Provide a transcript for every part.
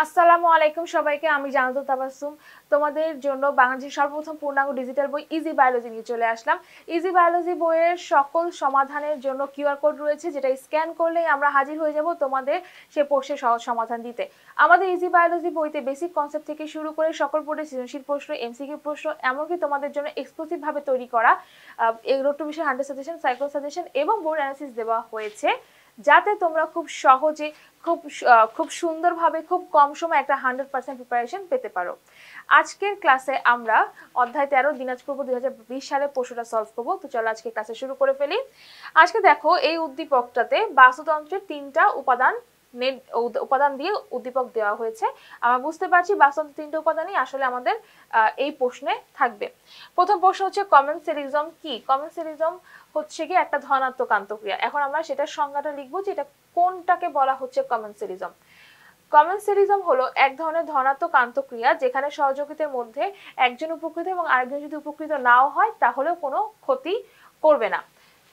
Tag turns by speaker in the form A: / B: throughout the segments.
A: আসসালামু আলাইকুম সবাইকে, আমি জানাতো তাবাসসুম তোমাদের জন্য বাংলাদেশের সর্বপ্রথম পূর্ণাঙ্গ ডিজিটাল বই ইজি বায়োলজি নিয়ে চলে আসলাম। ইজি বায়োলজি বইয়ের সকল সমাধানের জন্য কিউআর কোড রয়েছে, যেটা স্ক্যান করলেই আমরা হাজির হয়ে যাব তোমাদের সে প্রশ্নের সহজ সমাধান দিতে। আমাদের ইজি বায়োলজি বইতে বেসিক কনসেপ্ট থেকে শুরু করে সকল বোর্ডের সৃজনশীল প্রশ্ন, এমসিকিউ প্রশ্ন, এমনকি তোমাদের জন্য এক্সক্লুসিভ ভাবে তৈরি করা রোড টু বিষয় 100 সাজেশন, সাইকেল সাজেশন এবং বোর্ড অ্যানালিসিস দেওয়া হয়েছে, যাতে তোমরা খুব সহজে খুব সুন্দরভাবে খুব কম সময়ে একটা 100% প্রিপারেশন পেতে পারো। আজকের ক্লাসে আমরা অধ্যায় 13 দিনাজপুর 2020 সালের প্রশ্নটা সলভ করব। তো চলো আজকে ক্লাসে শুরু করে ফেলি। আজকে দেখো, এই উদ্দীপকটাতে বাস্তুতন্ত্রের 3টা উপাদান দিয়ে উদ্দীপক দেওয়া হয়েছে। আমরা বুঝতে পারছি বাস্তুতন্ত্রের 3টা উপাদানই আসলে আমাদের এই প্রশ্নে থাকবে। প্রথম প্রশ্ন হচ্ছে কমেন্সেরিজম কি? কমেন্সেরিজম হচ্ছে কি একটা ধনাত্মক আন্তঃক্রিয়া। এখন আমরা সেটার সংজ্ঞাটা লিখবো যে এটা কোনটাকে বলা হচ্ছে কমেন্সেরিজম। কমেন্সেরিজম হলো এক ধরনের ধনাত্মক আন্তঃক্রিয়া যেখানে সহযোগীদের মধ্যে একজন উপকৃত এবং আরেকজন যদি উপকৃত নাও হয় তাহলেও কোনো ক্ষতি করবে না।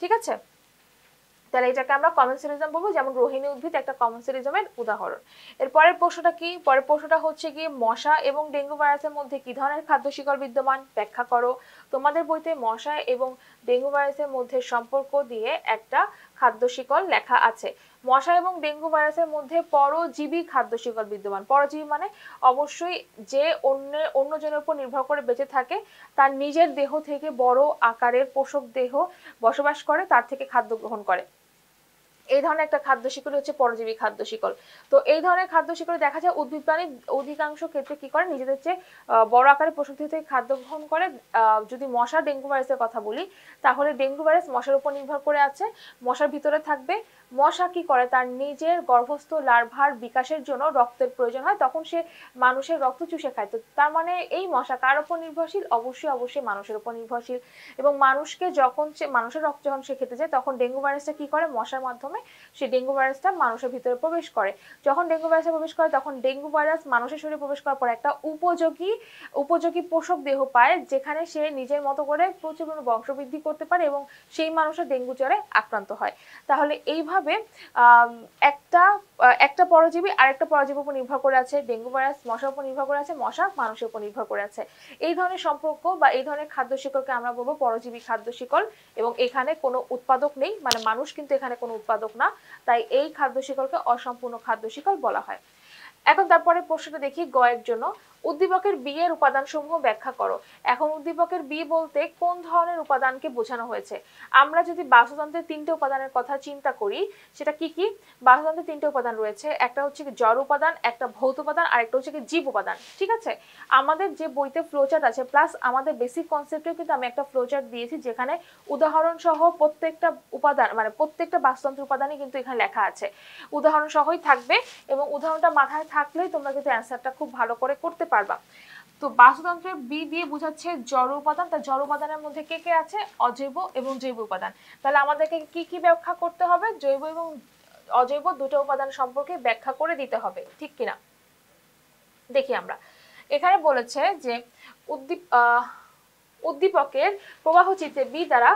A: ঠিক আছে, তাহলে এটাকে আমরা কমেন্সেরিজম বলবো। যেমন রোহিণী উদ্ভিদ একটা কমেন্সেরিজমের উদাহরণ। এর পরের প্রশ্নটা কি? পরের প্রশ্নটা হচ্ছে কি মশা এবং ডেঙ্গু ভাইরাসের মধ্যে কি ধরনের খাদ্য শিকল বিদ্যমান, ব্যাখ্যা করো। তোমাদের বইতে মশা এবং ডেঙ্গু ভাইরাসের মধ্যে সম্পর্ক দিয়ে একটা খাদ্য শিকল লেখা আছে। মশা এবং ডেঙ্গু ভাইরাসের মধ্যে পরজীবী খাদ্য শিকল বিদ্যমান। পরজীবী মানে অবশ্যই যে অন্যজনের উপর নির্ভর করে বেঁচে থাকে, তার নিজের দেহ থেকে বড় আকারের পোষক দেহ বসবাস করে, তার থেকে খাদ্য গ্রহণ করে। এই ধরনের একটা খাদ্য শিকল হচ্ছে পরজীবী খাদ্য শিকল। তো এই ধরনের খাদ্য শিকল দেখা যায় উদ্ভিদ প্রাণী অধিকাংশ ক্ষেত্রে কি করে, নিজেদের চেয়ে বড় আকারে পোষক দেহ থেকে খাদ্য গ্রহণ করে। যদি মশা ডেঙ্গু ভাইরাসের কথা বলি, তাহলে ডেঙ্গু ভাইরাস মশার উপর নির্ভর করে আছে, মশার ভিতরে থাকবে। মশা কি করে, তার নিজের গর্ভস্থ লার্ভার বিকাশের জন্য রক্তের প্রয়োজন হয়, তখন সে মানুষের রক্ত চুষে খায়। তো তার মানে এই মশা কার উপর নির্ভরশীল? অবশ্যই মানুষের উপর নির্ভরশীল। এবং মানুষের রক্ত যখন সে খেতে যায়, তখন ডেঙ্গু ভাইরাসটা কি করে, মশার মাধ্যমে সেই ডেঙ্গু ভাইরাসটা মানুষের ভিতরে প্রবেশ করে। যখন ডেঙ্গু ভাইরাসে প্রবেশ করে, তখন ডেঙ্গু ভাইরাস মানুষের শরীরে প্রবেশ করার পর একটা উপযোগী পোষক দেহ পায়, যেখানে সে নিজের মতো করে প্রচুর বংশবৃদ্ধি করতে পারে এবং সেই মানুষের ডেঙ্গু জ্বরে আক্রান্ত হয়। তাহলে এইভাবে একটা পরজীবী আরেকটা পরজীবীর উপর নির্ভর করে আছে। ডেঙ্গু ভাইরাস মশার উপর নির্ভর করে আছে, মশা মানুষের উপর নির্ভর করে আছে। এই ধরনের সম্পর্ক বা এই ধরনের খাদ্য শিকলকে আমরা বলবো পরজীবী খাদ্য শিকল। এবং এখানে কোনো উৎপাদক নেই, মানে মানুষ কিন্তু এখানে কোনো উৎপাদক না, তাই এই খাদ্য শিকলকে অসম্পূর্ণ খাদ্য শিকল বলা হয়। এখন তারপরে প্রশ্নটা দেখি গয়ের জন্য। উদ্দীপকের বি এর উপাদানসমূহ ব্যাখ্যা করো। এখন উদ্দীপকের বি বলতে কোন ধরনের উপাদানকে বোঝানো হয়েছে? আমরা যদি বাস্তুতন্ত্রের 3টে উপাদানের কথা চিন্তা করি, সেটা কি কি? বাস্তুতন্ত্রের 3টে উপাদান রয়েছে, একটা হচ্ছে কি জড় উপাদান, একটা ভৌত উপাদান, আর একটা হচ্ছে কি জীব উপাদান। ঠিক আছে, আমাদের যে বইতে ফ্লোচার্ট আছে, প্লাস আমাদের বেসিক কনসেপ্টেও কিন্তু আমি একটা ফ্লোচার্ট দিয়েছি, যেখানে উদাহরণ সহ প্রত্যেকটা উপাদান, মানে প্রত্যেকটা বাস্তুতন্ত্রের উপাদানই কিন্তু এখানে লেখা আছে, উদাহরণ সহই থাকবে। এবং উদাহরণটা মাথায় থাকলেই তোমরা কিন্তু অ্যান্সারটা খুব ভালো করে করতে পারবা। তো বাস্তুতন্ত্রের বি দিয়ে বোঝাচ্ছে জড় উপাদান। তার জড় উপাদানের মধ্যে কে কে আছে? অজৈব এবং জৈব উপাদান। তাহলে আমাদেরকে কি কি ব্যাখ্যা করতে হবে? জৈব এবং অজৈব দুটো উপাদান সম্পর্কে ব্যাখ্যা করে দিতে হবে, ঠিক কিনা দেখি আমরা। এখানে বলেছে যে উদ্দীপকের প্রবাহ চিত্রে বি দ্বারা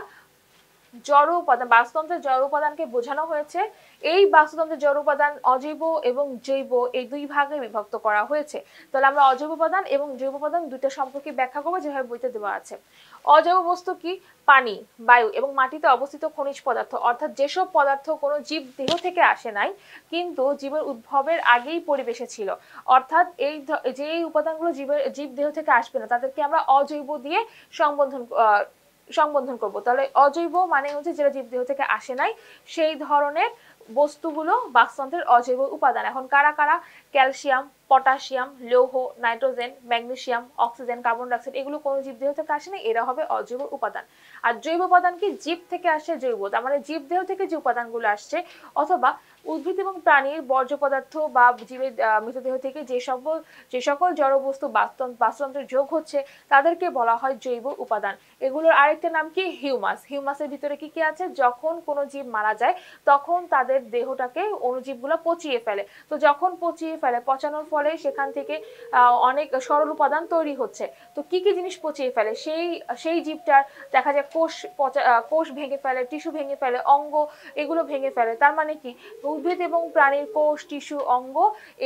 A: জড় উপাদান, বাস্তুতন্ত্রের জড় উপাদানকে বোঝানো হয়েছে। এই বাস্তুতন্ত্রের জড় উপাদান অজৈব এবং জৈব এই দুই ভাগে বিভক্ত করা হয়েছে। তাহলে আমরা অজৈব উপাদান এবং জৈব উপাদান দুটো সম্পর্কে ব্যাখ্যা করবো, যেভাবে বইতে দেওয়া আছে। অজৈব বস্তু কি? পানি, বায়ু এবং মাটিতে অবস্থিত খনিজ পদার্থ, অর্থাৎ যেসব পদার্থ কোনো জীব দেহ থেকে আসে নাই, কিন্তু জীবের উদ্ভবের আগেই পরিবেশে ছিল। অর্থাৎ যে উপাদানগুলো জীব দেহ থেকে আসবে না, তাদেরকে আমরা অজৈব দিয়ে সংবোধন করব। তাহলে অজৈব মানে হচ্ছে যেটা জীবদেহ থেকে আসে নাই, সেই ধরনের বস্তুগুলো বাস্তুতন্ত্রের অজৈব উপাদান। এখন কারা কারা? ক্যালসিয়াম, পটাশিয়াম, লৌহ, nitrogen, magnesium, oxygen, carbon dioxide, এগুলো কোনো জীবদেহ থেকে আসে না, এরা হবে অজৈব উপাদান। আর জৈব উপাদান কি? জীব থেকে আসে জৈব, তার মানে জীবদেহ থেকে যে উপাদানগুলো আসছে, অথবা উদ্ভিদ এবং প্রাণীর বর্জ্য পদার্থ বা জীবের মৃতদেহ থেকে যে সকল জড় বস্তু বাস্তুতন্ত্রে যোগ হচ্ছে, তাদেরকে বলা হয় জৈব উপাদান। এগুলোর আরেকটা নাম কি? হিউমাস। হিউমাসের ভিতরে কি কি আছে? যখন কোনো জীব মারা যায়, তখন তাদের তাদের দেহটাকে অণুজীবগুলো পচিয়ে ফেলে। তো যখন পচিয়ে ফেলে, পচানোর ফলে সেখান থেকে অনেক সরল উপাদান তৈরি হচ্ছে। তো কি কি জিনিস পচিয়ে ফেলে? সেই জীবটার দেখা যায় কোষ ভেঙে ফেলে, টিস্যু ভেঙে ফেলে, অঙ্গ এগুলো ভেঙে ফেলে। তার মানে কি, উদ্ভিদ এবং প্রাণীর কোষ, টিস্যু, অঙ্গ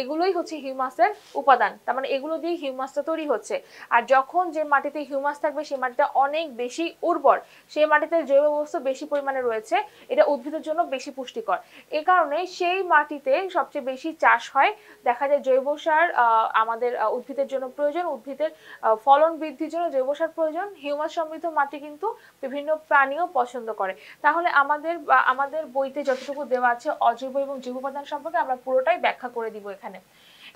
A: এগুলোই হচ্ছে হিউমাসের উপাদান। তার মানে এগুলো দিয়ে হিউমাসটা তৈরি হচ্ছে। আর যখন যে মাটিতে হিউমাস থাকবে সেই মাটিটা অনেক বেশি উর্বর, সেই মাটিতে জৈব বস্তু বেশি পরিমাণে রয়েছে, এটা উদ্ভিদের জন্য বেশি পুষ্টিকর। এই কারণে সেই মাটিতে সবচেয়ে বেশি চাষ হয়। দেখা যায় জৈব সার আমাদের উদ্ভিদের জন্য প্রয়োজন, উদ্ভিদের ফলন বৃদ্ধির জন্য জৈব সার প্রয়োজন। হিউমাস সমৃদ্ধ মাটি কিন্তু বিভিন্ন প্রাণীও পছন্দ করে। তাহলে আমাদের বইতে যতটুকু দেওয়া আছে অজৈব এবং জৈব উপাদান সম্পর্কে আমরা পুরোটাই ব্যাখ্যা করে দিব এখানে।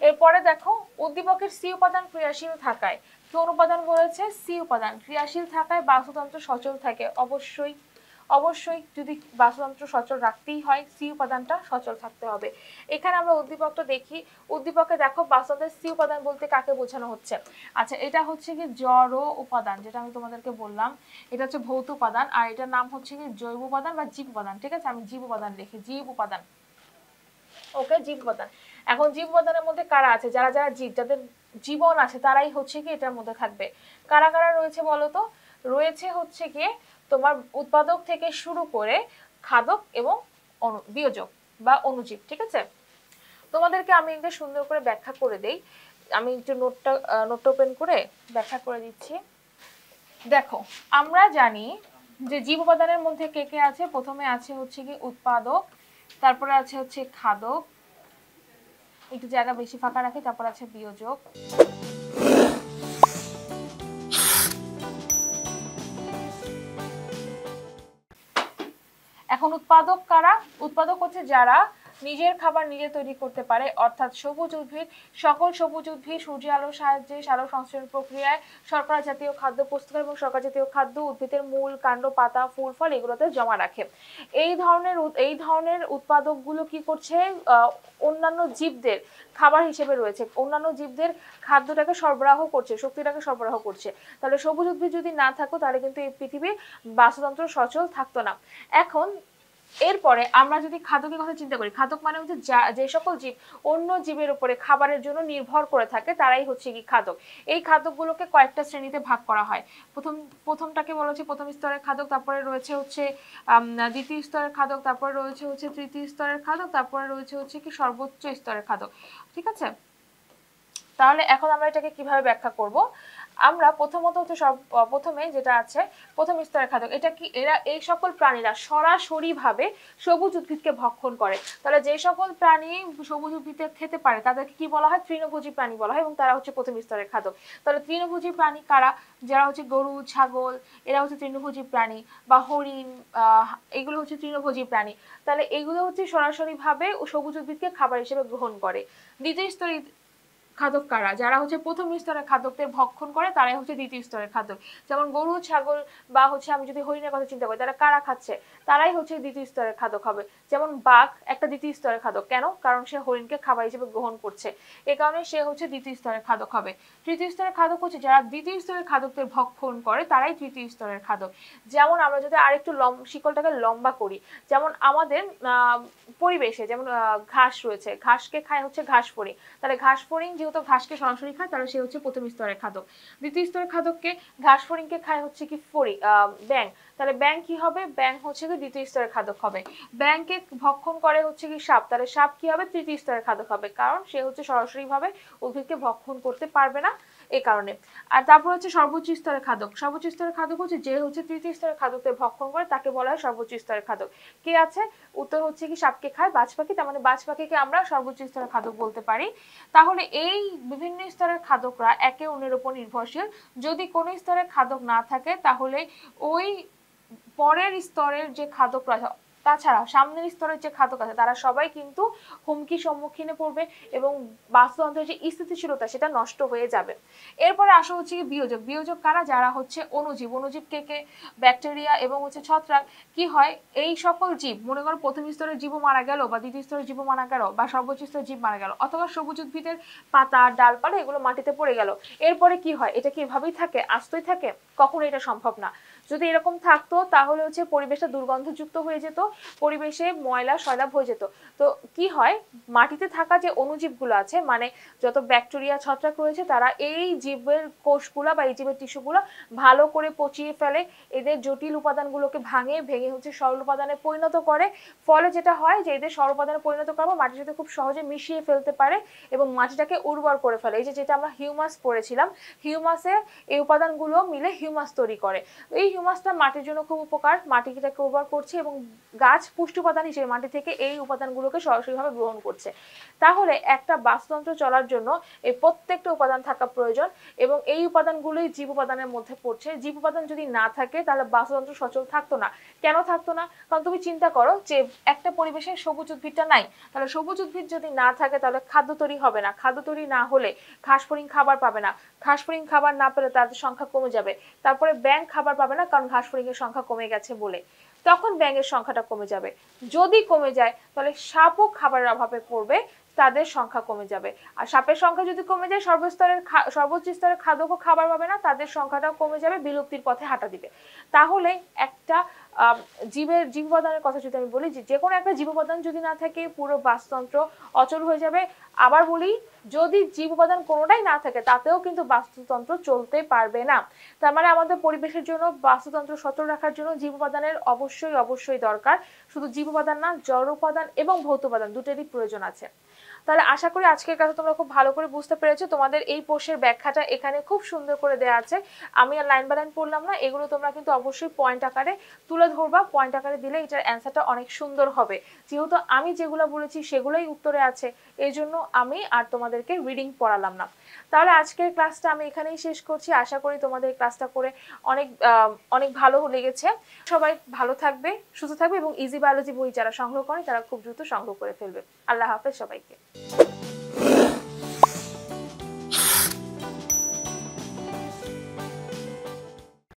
A: এরপরে দেখো, উদ্দীপকের সি উপাদান ক্রিয়াশীল থাকায়, কোন উপাদান বলেছে? সি উপাদান ক্রিয়াশীল থাকায় বাস্তুতন্ত্র সচল থাকে। অবশ্যই যদি বাস্তুতন্ত্র সচল রাখতেই হয়, সি উপাদানটা সচল থাকতে হবে। এখানে আমরা উদ্দীপকটা দেখি। উদ্দীপকে দেখো বাস্তুতন্ত্রের সি উপাদান বলতে কাকে বোঝানো হচ্ছে। আচ্ছা, এটা হচ্ছে কি জড় উপাদান, যেটা আমি তোমাদেরকে বললাম, এটা হচ্ছে ভৌত উপাদান। আর এটার নাম হচ্ছে কি জৈব উপাদান বা জীব উপাদান। ঠিক আছে, আমি জীব উপাদান লিখি, জীব উপাদান। ওকে, জীব উপাদান। এখন জীব উপাদানের মধ্যে কারা আছে? যারা যারা জীব, যাদের জীবন আছে, তারাই হচ্ছে কি এটার মধ্যে থাকবে। কারা কারা রয়েছে বলো তো? রয়েছে হচ্ছে কি তোমার উৎপাদক থেকে শুরু করে খাদক এবং বিয়োজক বা অণুজীব। ঠিক আছে, তোমাদেরকে আমি একটু সুন্দর করে ব্যাখ্যা করে দেই। আমি একটু নোটটা ওপেন করে ব্যাখ্যা করে দিচ্ছি। দেখো, আমরা জানি যে জীব উপাদানের মধ্যে কে কে আছে। প্রথমে আছে হচ্ছে কি উৎপাদক, তারপরে আছে হচ্ছে খাদক, একটু জায়গা বেশি ফাঁকা রাখি, তারপর আছে বিয়োজক। এখন উৎপাদক কারা? উৎপাদক হচ্ছে যারা নিজের খাবার নিজে তৈরি করতে পারে, অর্থাৎ সবুজ উদ্ভিদ। সকল সবুজ উদ্ভিদ সূর্য আলোর সাহায্যে সালোক সংশ্লেষণ প্রক্রিয়ায় শর্করা জাতীয় খাদ্য প্রস্তুত করে এবং শর্করা জাতীয় খাদ্য উদ্ভিদের মূল, কাণ্ড, পাতা, ফুল, ফল এগুলোতে জমা রাখে। এই ধরনের উৎপাদকগুলো কি করছে? অন্যান্য জীবদের খাবার হিসেবে রয়েছে, অন্যান্য জীবদের খাদ্যটাকে সরবরাহ করছে, শক্তিটাকে সরবরাহ করছে। তাহলে সবুজ উদ্ভিদ যদি না থাকতো তাহলে কিন্তু এই পৃথিবীর বাস্তুতন্ত্র সচল থাকতো না। এখন এরপরে আমরা যদি খাদকের কথা চিন্তা করি, খাদক মানে হচ্ছে যে সকল জীব অন্য জীবের উপরে খাবারের জন্য নির্ভর করে থাকে, তারাই হচ্ছে কি খাদক। এই খাদকগুলোকে কয়েকটা শ্রেণীতে ভাগ করা হয়। প্রথমটাকে বলা হচ্ছে প্রথম স্তরের খাদক, তারপরে রয়েছে হচ্ছে দ্বিতীয় স্তরের খাদক, তারপরে রয়েছে হচ্ছে তৃতীয় স্তরের খাদক, তারপরে রয়েছে হচ্ছে কি সর্বোচ্চ স্তরের খাদক। ঠিক আছে, তাহলে এখন আমরা এটাকে কিভাবে ব্যাখ্যা করব? আমরা প্রথমত হচ্ছে প্রথমে যেটা আছে প্রথম স্তরের খাদক, এটা কি এই সকল প্রাণীরা সরাসরি ভাবে সবুজ উদ্ভিদকে ভক্ষণ করে। তাহলে যে সকল প্রাণী সবুজ উদ্ভিদকে খেতে পারে তাদেরকে কি বলা হয়? তৃণভোজী প্রাণী বলা হয়, এবং তারা হচ্ছে প্রথম স্তরের খাদক। তাহলে তৃণভোজী প্রাণী কারা? যারা হচ্ছে গরু, ছাগল, এরা হচ্ছে তৃণভোজী প্রাণী, বা হরিণ, এগুলো হচ্ছে তৃণভোজী প্রাণী। তাহলে এগুলো হচ্ছে সরাসরি ভাবে সবুজ উদ্ভিদকে খাবার হিসেবে গ্রহণ করে। দ্বিতীয় স্তরে খাদক কারা? যারা হচ্ছে প্রথম স্তরের খাদকদের ভক্ষণ করে, তারাই হচ্ছে দ্বিতীয় স্তরের খাদক। যেমন গরু, ছাগল, বা হচ্ছে আমি যদি হরিণের কথা চিন্তা করি, তারা কারা খাচ্ছে? তারাই হচ্ছে দ্বিতীয় স্তরের খাদক হবে। যেমন বাঘ একটা দ্বিতীয় স্তরের খাদক, কেন? কারণ সে হরিণকে খাবার হিসেবে গ্রহণ করছে, এ কারণে সে হচ্ছে দ্বিতীয় স্তরের খাদক হবে। তৃতীয় স্তরের খাদক হচ্ছে যারা দ্বিতীয় স্তরের খাদকদের ভক্ষণ করে, তারাই তৃতীয় স্তরের খাদক। যেমন আমরা যদি আরেকটু শিকলটাকে লম্বা করি, যেমন আমাদের পরিবেশে যেমন ঘাস রয়েছে, ঘাসকে খায় হচ্ছে ঘাসফড়িং। তাহলে ঘাসফড়িং যেহেতু ঘাসকে সরাসরি খায়, তাহলে সে হচ্ছে প্রথম স্তরের খাদক। দ্বিতীয় স্তরের খাদককে ঘাসফড়িংকে খায় হচ্ছে কি ব্যাঙ। তাহলে ব্যাঙ কি হবে? ব্যাঙ হচ্ছে কি দ্বিতীয় স্তরের খাদক হবে। ব্যাঙকে ভক্ষণ করে হচ্ছে কি সাপ, তাহলে সাপ কি হবে? তৃতীয় স্তরের খাদক হবে, কারণ সে হচ্ছে সরাসরি ভাবে উদ্ভিদকে ভক্ষণ করতে পারবে না, এই কারণে। আর তারপর হচ্ছে সর্বোচ্চ স্তরের খাদক। সর্বোচ্চ স্তরের খাদক হচ্ছে যে হচ্ছে তৃতীয় স্তরের খাদকদের ভক্ষণ করে, তাকে বলা হয় সর্বোচ্চ স্তরের খাদক। কে আছে? উত্তর হচ্ছে কি সাপকে খায় বাজ পাখি, তার মানে বাজ পাখিকে আমরা সর্বোচ্চ স্তরের খাদক বলতে পারি। তাহলে এই বিভিন্ন স্তরের খাদকরা একে অন্যের উপর নির্ভরশীল। যদি কোনো স্তরের খাদক না থাকে, তাহলে ওই পরের স্তরের যে খাদকরা, তাছাড়া সামনের স্তরের যে খাদক আছে, তারা সবাই কিন্তু হুমকির সম্মুখীনে পড়বে এবং বাস্তুতন্ত্রের যে স্থিতিশীলতা সেটা নষ্ট হয়ে যাবে। এরপরে আসা হচ্ছে কি বিয়োজক। বিয়োজক কারা? যারা হচ্ছে অণুজীব। অণুজীব কে কে? ব্যাকটেরিয়া এবং হচ্ছে ছত্রাক। কি হয়? এই সকল জীব, মনে করো প্রথম স্তরের জীবও মারা গেল, বা দ্বিতীয় স্তরের জীবও মারা গেল, বা সর্বোচ্চ স্তরের জীব মারা গেল, অথবা সবুজ উদ্ভিদের পাতা, ডালপালা এগুলো মাটিতে পড়ে গেল। এরপরে কি হয়? এটা কি এভাবেই থাকে? আস্তই থাকে? কখনো এটা সম্ভব না। যদি এরকম থাকতো তাহলে হচ্ছে পরিবেশটা দুর্গন্ধযুক্ত হয়ে যেত, পরিবেশে ময়লা সয়লাভ হয়ে যেত। তো কি হয়, মাটিতে থাকা যে অণুজীবগুলো আছে, মানে যত ব্যাকটেরিয়া ছত্রাক রয়েছে, তারা এই জীবের কোষগুলো বা এই জীবের টিস্যুগুলো ভালো করে পচিয়ে ফেলে, এদের জটিল উপাদানগুলোকে ভেঙে হচ্ছে সরল উপাদানে পরিণত করে। ফলে যেটা হয় যে এদের সরল উপাদানে পরিণত করার মাটির সাথে খুব সহজে মিশিয়ে ফেলতে পারে এবং মাটিটাকে উর্বর করে ফেলে। এই যেটা আমরা হিউমাস পড়েছিলাম, হিউমাসে এই উপাদানগুলো মিলে হিউমাস তৈরি করে। এই হিউমাসটা মাটির জন্য খুব উপকার, মাটিটাকে উর্বর করছে এবং গাছ পুষ্টি উপাদান হিসেবে মাটি থেকে এই উপাদানগুলোকে সরাসরিভাবে গ্রহণ করছে। তাহলে একটা বাস্তুতন্ত্র চলার জন্য এই প্রত্যেকটা উপাদান থাকা প্রয়োজন এবং এই উপাদানগুলোই জীব উপাদানের মধ্যে পড়ছে। জীব উপাদান যদি না থাকে তাহলে বাস্তুতন্ত্র সচল থাকতো না। কেন থাকতো না? কারণ তুমি চিন্তা করো যে একটা পরিবেশে সবুজ উদ্ভিদটা নাই, তাহলে সবুজ উদ্ভিদ যদি না থাকে তাহলে খাদ্য তৈরি হবে না, খাদ্য তৈরি না হলে ঘাসফড়িং খাবার পাবে না, ঘাসফড়িং খাবার না পেলে তাদের সংখ্যা কমে যাবে, তারপরে ব্যাঙ খাবার পাবে না কারণ ঘাসফড়িং এর সংখ্যা কমে গেছে বলে, তখন ব্যাঙের সংখ্যাটা কমে যাবে। যদি কমে যায় তাহলে সাপও খাবারের অভাবে পড়বে, তাদের সংখ্যা কমে যাবে। আর সাপের সংখ্যা যদি কমে যায়, সর্বোচ্চ স্তরের খাদ্য খাবার পাবে না, তাদের সংখ্যাটাও কমে যাবে, বিলুপ্তির পথে হাঁটা দিবে। তাহলে একটা জীব উপাদানের কথা যদি আমি বলি, যে কোনো একটা জীব উপাদান যদি না থাকে পুরো বাস্তুতন্ত্র অচল হয়ে যাবে। আবার বলি, যদি জীব উপাদান কোনোটাই না থাকে তাতেও কিন্তু বাস্তুতন্ত্র চলতে পারবে না। তার মানে আমাদের পরিবেশের জন্য বাস্তুতন্ত্র সচল রাখার জন্য জীব উপাদানের অবশ্যই দরকার। শুধু জীব উপাদান না, জড় উপাদান এবং ভৌত উপাদান দুটোরই প্রয়োজন আছে। তাহলে আশা করি আজকের কথা তোমরা খুব ভালো করে বুঝতে পেরেছো। তোমাদের এই প্রশ্নের ব্যাখ্যাটা এখানে খুব সুন্দর করে দেওয়া আছে, আমি আর লাইন বাই লাইন পড়লাম না, এগুলো তোমরা কিন্তু অবশ্যই পয়েন্ট আকারে তুলে ধরবা। পয়েন্ট আকারে দিলে এটার অ্যান্সারটা অনেক সুন্দর হবে। যেহেতু আমি যেগুলো বলেছি সেগুলোই উত্তরে আছে, এই জন্য আমি আর তোমাদেরকে রিডিং পড়ালাম না। তাহলে আজকের ক্লাসটা আমি এখানেই শেষ করছি। আশা করি তোমাদের ক্লাসটা করে অনেক ভালো লেগেছে। সবাই ভালো থাকবে, সুস্থ থাকবে এবং ইজি বায়োলজি বই যারা সংগ্রহ করে তারা খুব দ্রুত সংগ্রহ করে ফেলবে। আল্লাহ হাফেজ সবাইকে।